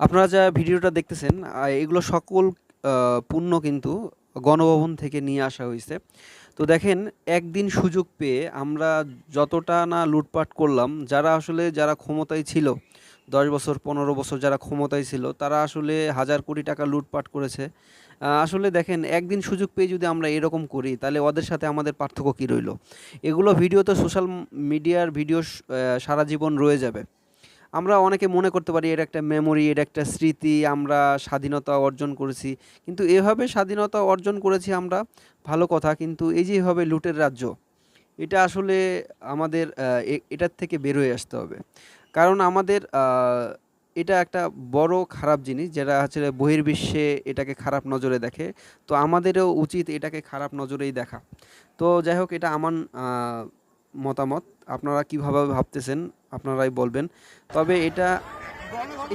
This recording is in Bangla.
আপনারা যা ভিডিওটা দেখতেছেন এগুলো সকল পণ্য কিন্তু গণভবন থেকে নিয়ে আসা হইছে। তো দেখেন একদিন সুযোগ পেয়ে আমরা যতটা না লুটপাট করলাম, যারা ক্ষমতায় ছিল ১০ বছর ১৫ বছর যারা ক্ষমতায় ছিল তারা আসলে হাজার কোটি টাকা লুটপাট করেছে। আসলে দেখেন একদিন সুযোগ পেয়ে যদি আমরা এরকম করি তাহলে ওদের সাথে আমাদের পার্থক্য কী রইল? এগুলো ভিডিও তো সোশ্যাল মিডিয়ার ভিডিও সারা জীবন রয়ে যাবে। আমরা অনেকে মনে করতে পারি এটা একটা মেমোরি, এটা একটা স্মৃতি, আমরা স্বাধীনতা অর্জন করেছি। কিন্তু এভাবে স্বাধীনতা অর্জন করেছি আমরা, ভালো কথা। কিন্তু এই যে এভাবে লুটের রাজ্য, এটা আসলে আমাদের এটার থেকে বের হয়ে আসতে হবে। কারণ আমাদের এটা একটা বড় খারাপ জিনিস যেটা হচ্ছে বহির্বিশ্বে এটাকে খারাপ নজরে দেখে। তো আমাদেরও উচিত এটাকে খারাপ নজরেই দেখা। তো যাই হোক, এটা আমার মতামত। আপনারা কিভাবে ভাবতেছেন আপনারাই বলবেন। তবে এটা এই যে